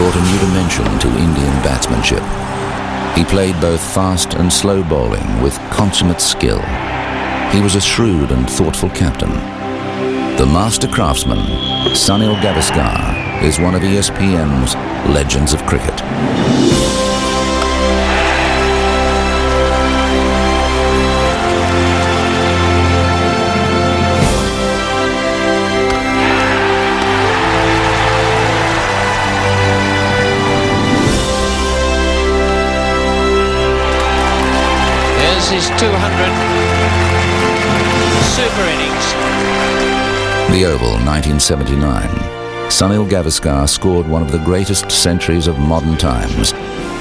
brought a new dimension to Indian batsmanship. He played both fast and slow bowling with consummate skill. He was a shrewd and thoughtful captain. The master craftsman, Sunil Gavaskar, is one of ESPN's legends of cricket. His 200 super innings. The Oval, 1979. Sunil Gavaskar scored one of the greatest centuries of modern times,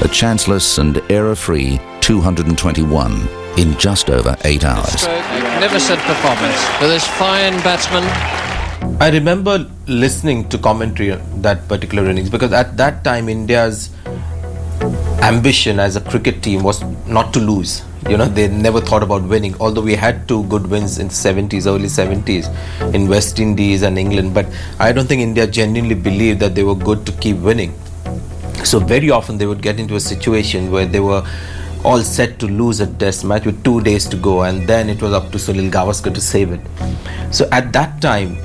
a chanceless and error-free 221 in just over 8 hours. Magnificent performance for this fine batsman. I remember listening to commentary on that particular innings because at that time India's ambition as a cricket team was not to lose. They never thought about winning, although we had 2 good wins in the 70s, early 70s in West Indies and England, but I don't think India genuinely believed that they were good to keep winning. So very often they would get into a situation where they were all set to lose a test match with 2 days to go, and then it was up to Sunil Gavaskar to save it. So at that time,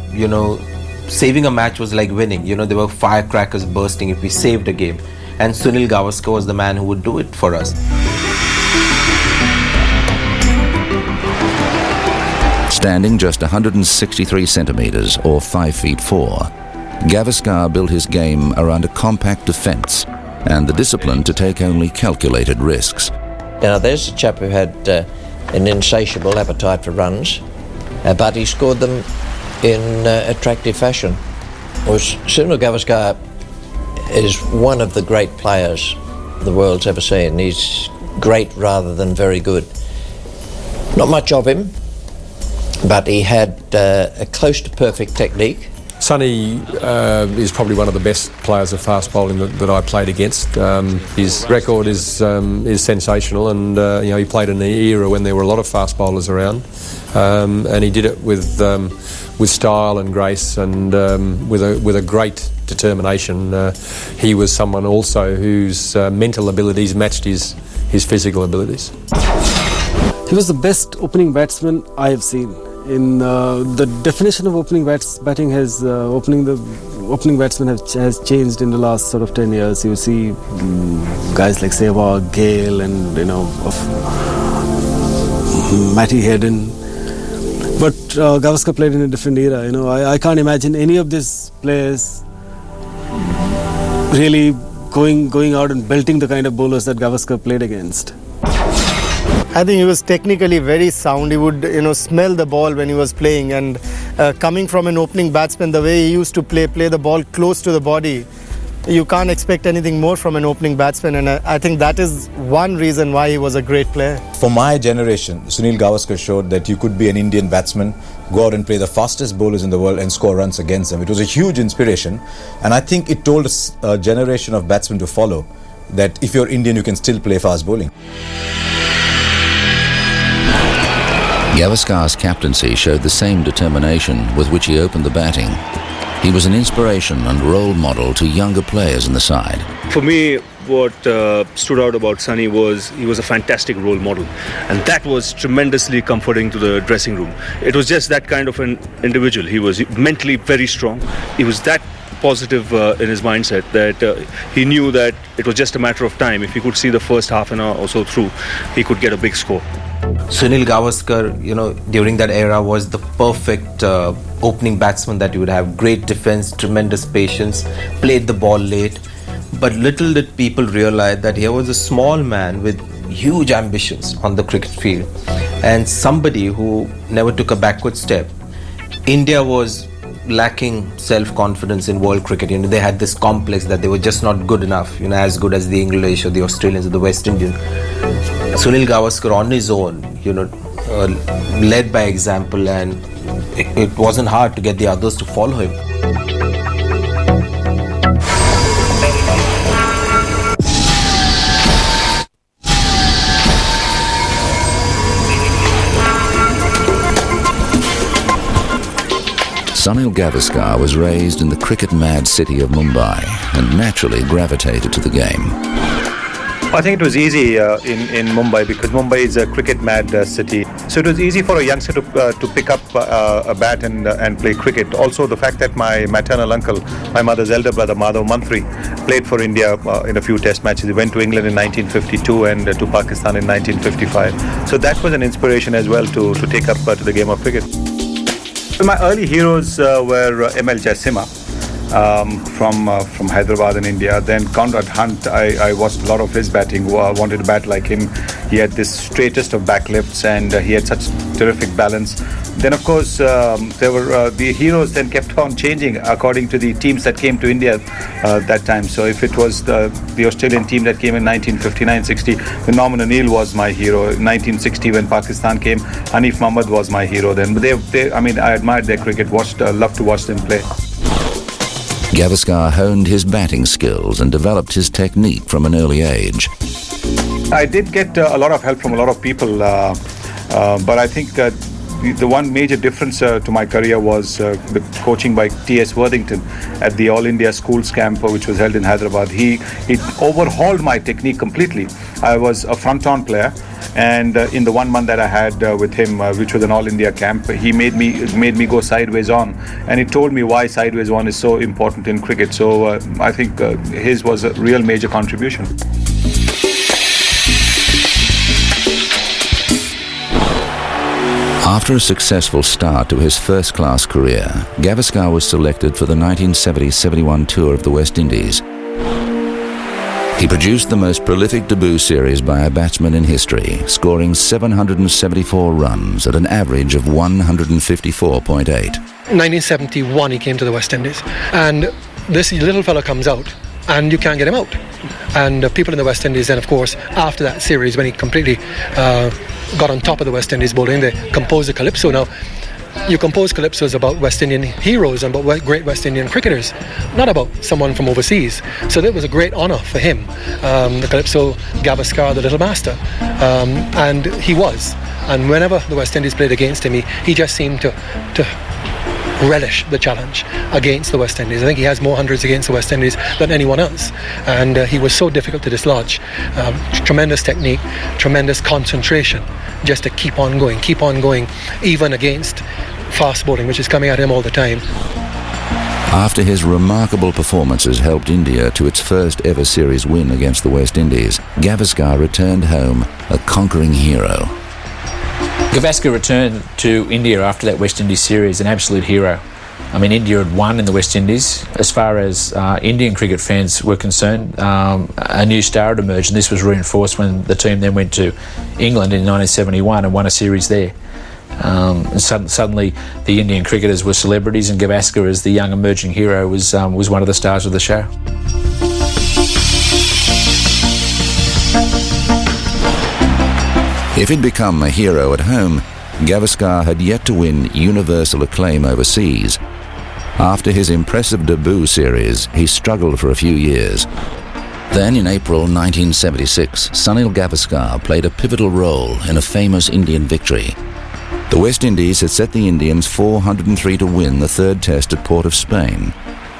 saving a match was like winning. There were firecrackers bursting if we saved a game, and Sunil Gavaskar was the man who would do it for us. Standing just 163 centimetres or 5 feet 4, Gavaskar built his game around a compact defence and the discipline to take only calculated risks. Now there's a chap who had an insatiable appetite for runs, but he scored them in attractive fashion. Sunil Gavaskar is one of the great players the world's ever seen. He's great rather than very good. Not much of him, but he had a close to perfect technique. Sonny is probably one of the best players of fast bowling that I played against. His record is sensational, and he played in an era when there were a lot of fast bowlers around, and he did it with style and grace and with a great determination. He was someone also whose mental abilities matched his physical abilities. He was the best opening batsman I have seen. In the definition of opening batting has opening batsman has changed in the last sort of 10 years. You see guys like Sehwag, Gale, and Matty Hayden. But Gavaskar played in a different era. I can't imagine any of these players really going out and belting the kind of bowlers that Gavaskar played against. I think he was technically very sound. He would, smell the ball when he was playing, and coming from an opening batsman, the way he used to play the ball close to the body, you can't expect anything more from an opening batsman, and I think that is one reason why he was a great player. For my generation, Sunil Gavaskar showed that you could be an Indian batsman, go out and play the fastest bowlers in the world and score runs against them. It was a huge inspiration, and I think it told a generation of batsmen to follow that if you're Indian, you can still play fast bowling. Gavaskar's captaincy showed the same determination with which he opened the batting. He was an inspiration and role model to younger players in the side. For me, what stood out about Sunny was he was a fantastic role model, and that was tremendously comforting to the dressing room. It was just that kind of an individual. He was mentally very strong. He was that positive in his mindset that he knew that it was just a matter of time. If he could see the first half an hour or so through, he could get a big score. Sunil Gavaskar, during that era was the perfect opening batsman that you would have. Great defense, tremendous patience, played the ball late. But little did people realize that here was a small man with huge ambitions on the cricket field, and somebody who never took a backward step. India was lacking self-confidence in world cricket. They had this complex that they were just not good enough, as good as the English or the Australians or the West Indians. Sunil Gavaskar on his own, led by example, and it wasn't hard to get the others to follow him. Sunil Gavaskar was raised in the cricket-mad city of Mumbai and naturally gravitated to the game. I think it was easy in Mumbai because Mumbai is a cricket-mad city. So it was easy for a youngster to pick up a bat and play cricket. Also, the fact that my maternal uncle, my mother's elder brother, Madhav Mantri, played for India in a few test matches. He went to England in 1952 and to Pakistan in 1955. So that was an inspiration as well to take up to the game of cricket. My early heroes were M.L. Jaisima. From Hyderabad in India. Then Conrad Hunt, I watched a lot of his batting. I wanted to bat like him. He had this straightest of backlifts and he had such terrific balance. Then of course there were the heroes then kept on changing according to the teams that came to India that time. So if it was the Australian team that came in 1959-60, then Norman O'Neill was my hero. In 1960 when Pakistan came, Hanif Mohammad was my hero then. But I admired their cricket, loved to watch them play. Gavaskar honed his batting skills and developed his technique from an early age. I did get a lot of help from a lot of people, but I think the one major difference to my career was the coaching by T.S. Worthington at the All India Schools Camp, which was held in Hyderabad. He overhauled my technique completely. I was a front-on player, and in the 1 month that I had with him, which was an All India camp, he made me go sideways on, and he told me why sideways on is so important in cricket. So I think his was a real major contribution. After a successful start to his first-class career, Gavaskar was selected for the 1970-71 tour of the West Indies. He produced the most prolific debut series by a batsman in history, scoring 774 runs at an average of 154.8. 1971 he came to the West Indies, and this little fella comes out and you can't get him out. And people in the West Indies then, of course, after that series, when he completely got on top of the West Indies bowling, they composed a calypso. Now, you compose calypsos about West Indian heroes and about great West Indian cricketers, not about someone from overseas. So that was a great honour for him, the calypso Gavaskar, the Little Master. And he was. And whenever the West Indies played against him, he just seemed to relish the challenge against the West Indies. I think he has more hundreds against the West Indies than anyone else, and he was so difficult to dislodge. Tremendous technique, tremendous concentration, just to keep on going, even against fast bowling, which is coming at him all the time. After his remarkable performances helped India to its first ever series win against the West Indies, Gavaskar returned home a conquering hero. Gavaskar returned to India after that West Indies series an absolute hero. I mean, India had won in the West Indies. As far as Indian cricket fans were concerned, a new star had emerged, and this was reinforced when the team then went to England in 1971 and won a series there. And suddenly the Indian cricketers were celebrities, and Gavaskar, as the young emerging hero, was one of the stars of the show. If he'd become a hero at home, Gavaskar had yet to win universal acclaim overseas. After his impressive debut series, he struggled for a few years. Then in April 1976, Sunil Gavaskar played a pivotal role in a famous Indian victory. The West Indies had set the Indians 403 to win the third test at Port of Spain.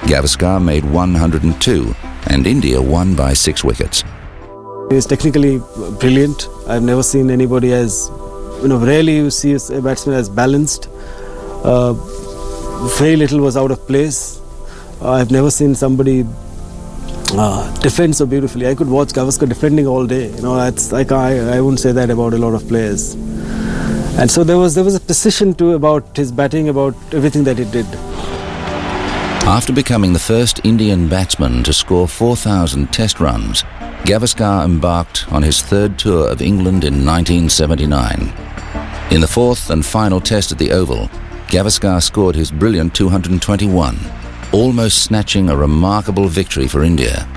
Gavaskar made 102, and India won by 6 wickets. He is technically brilliant. I've never seen anybody as, rarely you see a batsman as balanced. Very little was out of place. I've never seen somebody defend so beautifully. I could watch Gavaskar defending all day. I wouldn't say that about a lot of players. And so there was a precision about his batting, about everything that he did. After becoming the first Indian batsman to score 4,000 test runs, Gavaskar embarked on his third tour of England in 1979. In the fourth and final test at the Oval, Gavaskar scored his brilliant 221, almost snatching a remarkable victory for India.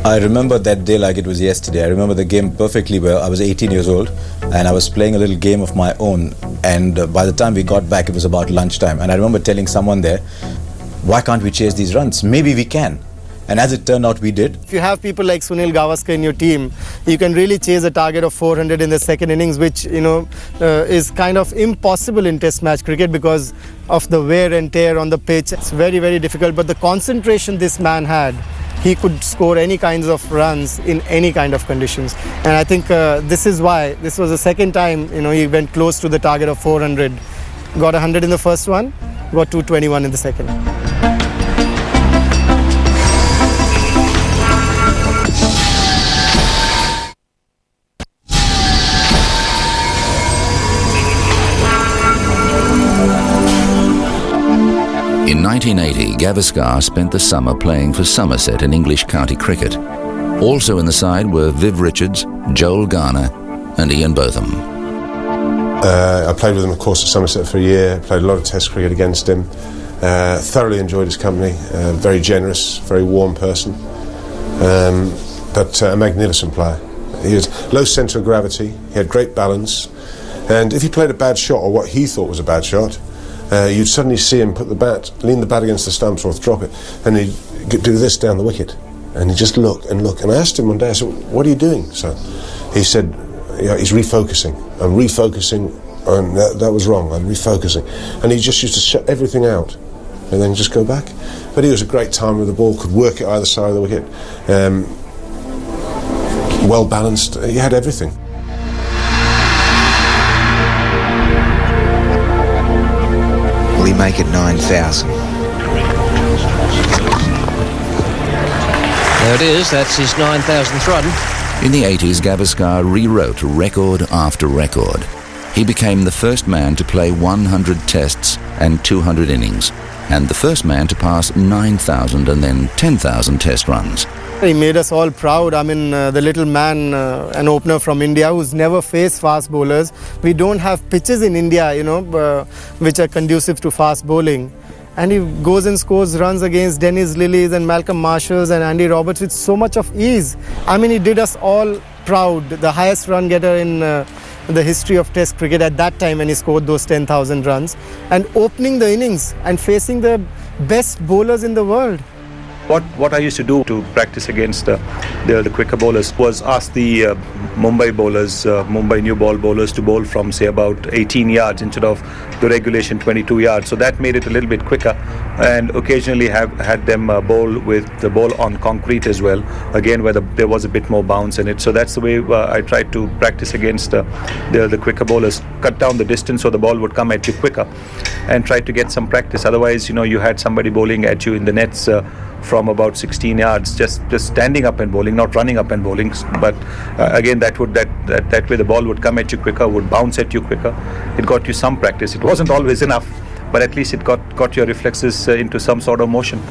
I remember that day like it was yesterday. I remember the game perfectly well. I was 18 years old and I was playing a little game of my own, and by the time we got back it was about lunchtime, and I remember telling someone there, why can't we chase these runs? Maybe we can. And as it turned out, we did. If you have people like Sunil Gavaskar in your team, you can really chase a target of 400 in the second innings, which is kind of impossible in Test match cricket because of the wear and tear on the pitch. It's very, very difficult. But the concentration this man had, he could score any kinds of runs in any kind of conditions. And I think this is why this was the second time he went close to the target of 400. Got 100 in the first one, got 221 in the second. In 1980, Gavaskar spent the summer playing for Somerset in English county cricket. Also in the side were Viv Richards, Joel Garner and Ian Botham. I played with him, of course, at Somerset for a year, played a lot of Test cricket against him, thoroughly enjoyed his company, very generous, very warm person, but a magnificent player. He had low centre of gravity, he had great balance, and if he played a bad shot, or what he thought was a bad shot, you'd suddenly see him lean the bat against the stumps or drop it, and he'd do this down the wicket. And he'd just look and look. And I asked him one day, I said, "What are you doing, son?" He said, he's refocusing. I'm refocusing, and that was wrong. I'm refocusing. And he just used to shut everything out and then just go back. But he was a great timer with the ball, could work it either side of the wicket. Well balanced. He had everything. Will he make it 9,000? There it is, that's his 9,000th run. In the 80s, Gavaskar rewrote record after record. He became the first man to play 100 tests and 200 innings, and the first man to pass 9,000 and then 10,000 test runs. He made us all proud. I mean, the little man, an opener from India who's never faced fast bowlers. We don't have pitches in India, which are conducive to fast bowling. And he goes and scores runs against Dennis Lillies and Malcolm Marshalls and Andy Roberts with so much of ease. I mean, he did us all proud. The highest run getter in the history of Test cricket at that time when he scored those 10,000 runs. And opening the innings and facing the best bowlers in the world. What I used to do to practice against the quicker bowlers was ask the Mumbai bowlers, Mumbai new ball bowlers to bowl from say about 18 yards instead of the regulation 22 yards. So that made it a little bit quicker, and occasionally had them bowl with the ball on concrete as well, again where there was a bit more bounce in it. So that's the way I tried to practice against the quicker bowlers. Cut down the distance so the ball would come at you quicker, and try to get some practice. Otherwise, you had somebody bowling at you in the nets from about 16 yards, just standing up and bowling, not running up and bowling. But again, that way the ball would come at you quicker, would bounce at you quicker. It got you some practice. It wasn't always enough, but at least it got your reflexes into some sort of motion.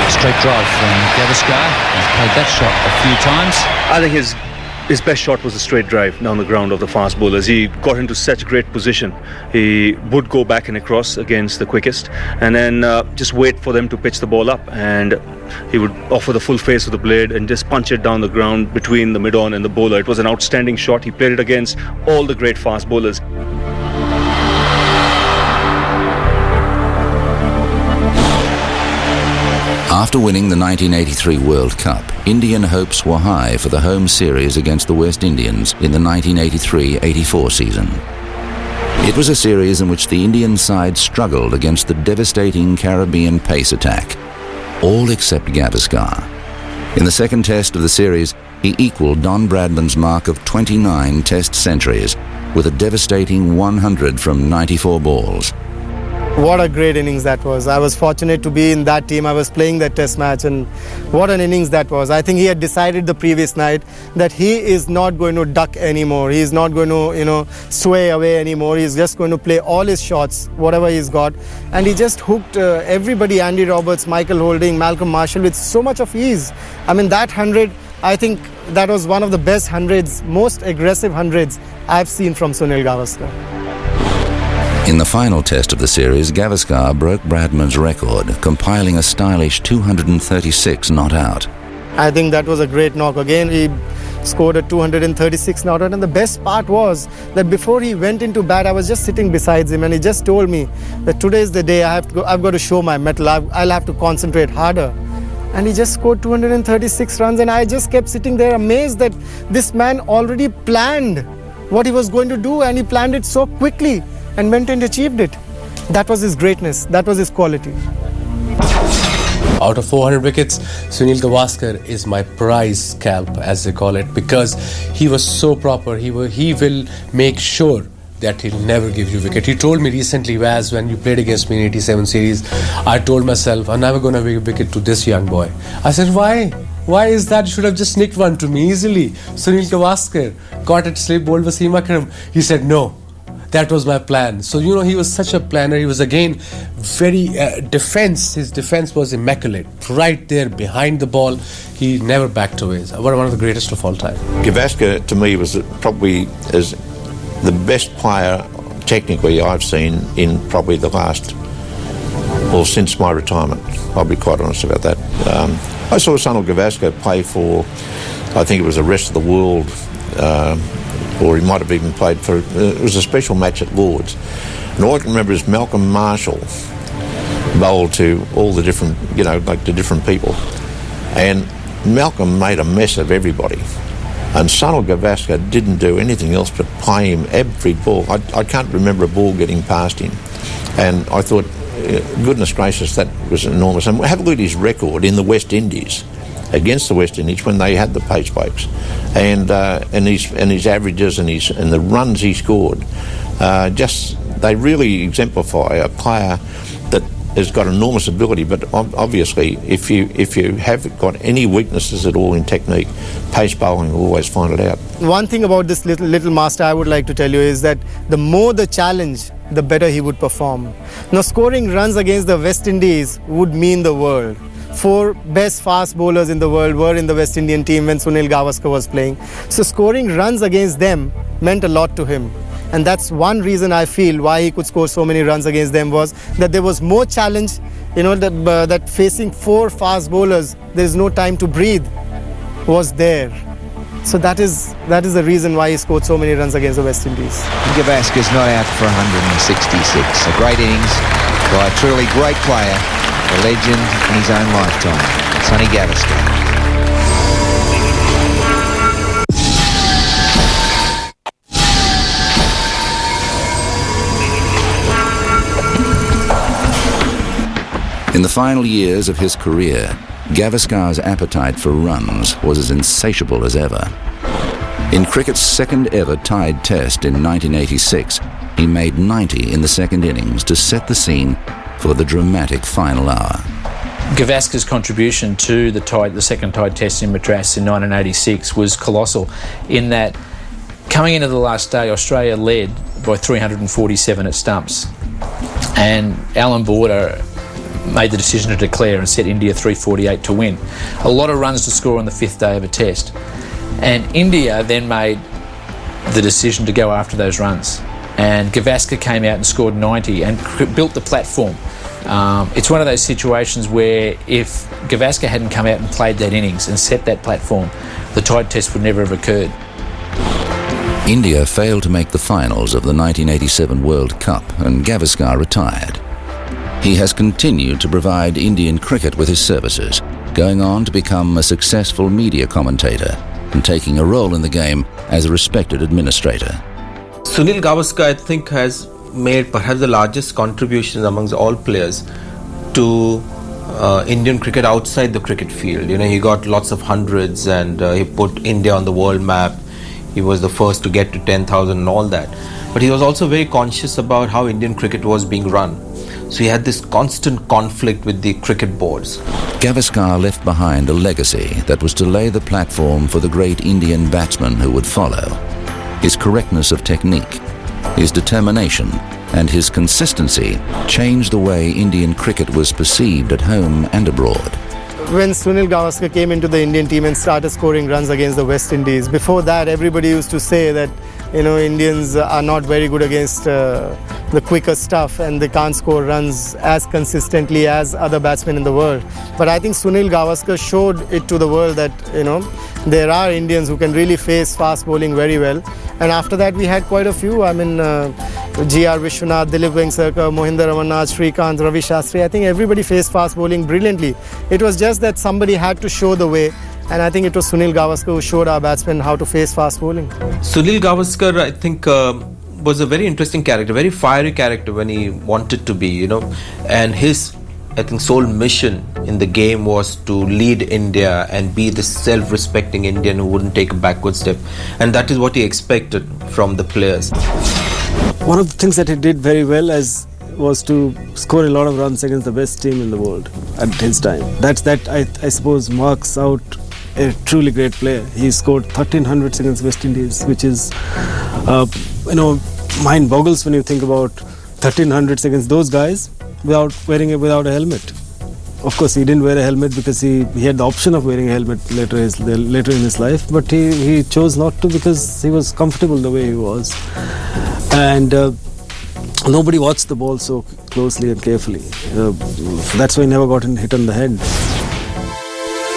Straight drive from Gavaskar. He's played that shot a few times. I think his best shot was a straight drive down the ground of the fast bowlers. He got into such great position. He would go back and across against the quickest, and then just wait for them to pitch the ball up, and he would offer the full face of the blade and just punch it down the ground between the mid-on and the bowler. It was an outstanding shot. He played it against all the great fast bowlers. After winning the 1983 World Cup, Indian hopes were high for the home series against the West Indians in the 1983-84 season. It was a series in which the Indian side struggled against the devastating Caribbean pace attack, all except Gavaskar. In the second test of the series, he equalled Don Bradman's mark of 29 test centuries with a devastating 100 from 94 balls. What a great innings that was. I was fortunate to be in that team. I was playing that test match, and what an innings that was. I think he had decided the previous night that he is not going to duck anymore. He is not going to, sway away anymore. He's just going to play all his shots, whatever he's got. And he just hooked everybody, Andy Roberts, Michael Holding, Malcolm Marshall, with so much of ease. I mean, that 100, I think that was one of the best hundreds, most aggressive hundreds I've seen from Sunil Gavaskar. In the final test of the series, Gavaskar broke Bradman's record, compiling a stylish 236 not out. I think that was a great knock. Again, he scored a 236 not out. And the best part was that before he went into bat, I was just sitting beside him and he just told me that today is the day I've got to show my mettle. I'll have to concentrate harder. And he just scored 236 runs, and I just kept sitting there amazed that this man already planned what he was going to do, and he planned it so quickly and went and achieved it. That was his greatness. That was his quality. Out of 400 wickets, Sunil Gavaskar is my prize scalp, as they call it, because he was so proper. He will make sure that he'll never give you wicket. He told me recently, Vaz, when you played against me in 87 series, I told myself, I'm never going to give a wicket to this young boy. I said, why? Why is that? You should have just nicked one to me easily. Sunil Gavaskar caught it slip, bowled Wasim Akram. He said, no. That was my plan. So, he was such a planner. He was, again, very his defense was immaculate. Right there behind the ball, he never backed away. One of the greatest of all time. Gavaskar, to me, was probably the best player technically I've seen in probably the last, since my retirement. I'll be quite honest about that. I saw Sunil Gavaskar play for, I think it was the rest of the world, or he might have even played for, it was a special match at Lord's. And all I can remember is Malcolm Marshall bowled to all the different, the different people. And Malcolm made a mess of everybody. And Sunil Gavaskar didn't do anything else but play him every ball. I can't remember a ball getting past him. And I thought, goodness gracious, that was enormous. And have a look at his record in the West Indies, against the West Indies when they had the pace breaks, and his averages and the runs he scored, they really exemplify a player that has got enormous ability. But obviously, if you have got any weaknesses at all in technique, pace bowling will always find it out. One thing about this little master I would like to tell you is that the more the challenge, the better he would perform. Now, scoring runs against the West Indies would mean the world. 4 best fast bowlers in the world were in the West Indian team when Sunil Gavaskar was playing. So scoring runs against them meant a lot to him. And that's one reason I feel why he could score so many runs against them, was that there was more challenge, that facing 4 fast bowlers, there is no time to breathe, was there. So that is the reason why he scored so many runs against the West Indies. Gavaskar's not out for 166. A great innings by a truly great player, a legend in his own lifetime, Sunil Gavaskar. In the final years of his career, Gavaskar's appetite for runs was as insatiable as ever. In cricket's second ever tied test in 1986, he made 90 in the second innings to set the scene for the dramatic final hour. Gavaskar's contribution to the second tied test in Madras in 1986 was colossal, in that coming into the last day, Australia led by 347 at stumps, and Alan Border made the decision to declare and set India 348 to win. A lot of runs to score on the 5th day of a test, and India then made the decision to go after those runs, and Gavaskar came out and scored 90 and built the platform. It's one of those situations where if Gavaskar hadn't come out and played that innings and set that platform, the tied test would never have occurred. India failed to make the finals of the 1987 World Cup, and Gavaskar retired. He has continued to provide Indian cricket with his services, going on to become a successful media commentator and taking a role in the game as a respected administrator. Sunil Gavaskar, I think, has made perhaps the largest contributions amongst all players to Indian cricket outside the cricket field. He got lots of hundreds, and he put India on the world map. He was the first to get to 10,000 and all that. But he was also very conscious about how Indian cricket was being run. So he had this constant conflict with the cricket boards. Gavaskar left behind a legacy that was to lay the platform for the great Indian batsmen who would follow. His correctness of technique, his determination, and his consistency changed the way Indian cricket was perceived at home and abroad. When Sunil Gavaskar came into the Indian team and started scoring runs against the West Indies, before that everybody used to say that Indians are not very good against the quicker stuff, and they can't score runs as consistently as other batsmen in the world. But I think Sunil Gavaskar showed it to the world that there are Indians who can really face fast bowling very well. And after that we had quite a few. G.R. Vishwanath, Dilip Vengsarkar, Mohinder Amarnath, Shrikant, Ravi Shastri. I think everybody faced fast bowling brilliantly. It was just that somebody had to show the way. And I think it was Sunil Gavaskar who showed our batsmen how to face fast bowling. Sunil Gavaskar, I think, was a very interesting character, very fiery character when he wanted to be, and his, I think, sole mission in the game was to lead India and be the self-respecting Indian who wouldn't take a backward step. And that is what he expected from the players. One of the things that he did very well was to score a lot of runs against the best team in the world at his time. That I suppose marks out a truly great player. He scored 1300 against West Indies, which is, mind boggles when you think about 1300 against those guys without a helmet. Of course, he didn't wear a helmet because he had the option of wearing a helmet later in his life, but he chose not to because he was comfortable the way he was. And nobody watched the ball so closely and carefully. That's why he never got hit on the head.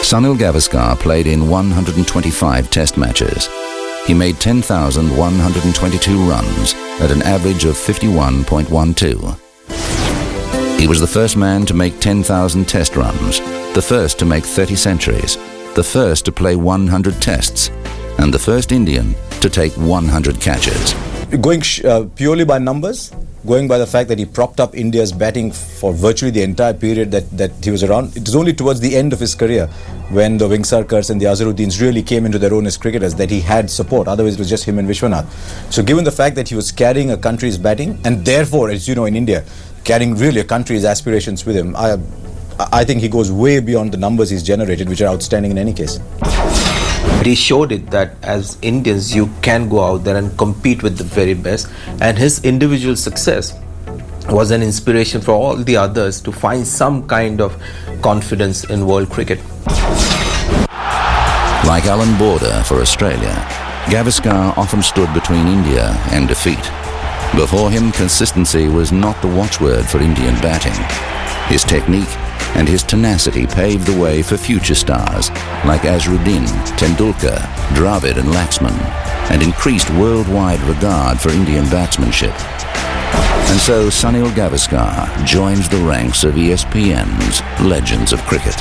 Sunil Gavaskar played in 125 test matches. He made 10,122 runs at an average of 51.12. He was the first man to make 10,000 test runs, the first to make 30 centuries, the first to play 100 tests, and the first Indian to take 100 catches. Going purely by numbers, going by the fact that he propped up India's batting for virtually the entire period that he was around, it was only towards the end of his career when the Vengsarkars and the Azharuddins really came into their own as cricketers that he had support. Otherwise, it was just him and Vishwanath. So given the fact that he was carrying a country's batting, and therefore, as you know, in India, carrying really a country's aspirations with him, I think he goes way beyond the numbers he's generated, which are outstanding in any case. He showed it that as Indians you can go out there and compete with the very best, and his individual success was an inspiration for all the others to find some kind of confidence in world cricket. Like Alan Border for Australia, Gavaskar often stood between India and defeat. Before him, consistency was not the watchword for Indian batting. His technique and his tenacity paved the way for future stars like Azharuddin, Tendulkar, Dravid and Laxman, and increased worldwide regard for Indian batsmanship. And so Sunil Gavaskar joins the ranks of ESPN's Legends of Cricket.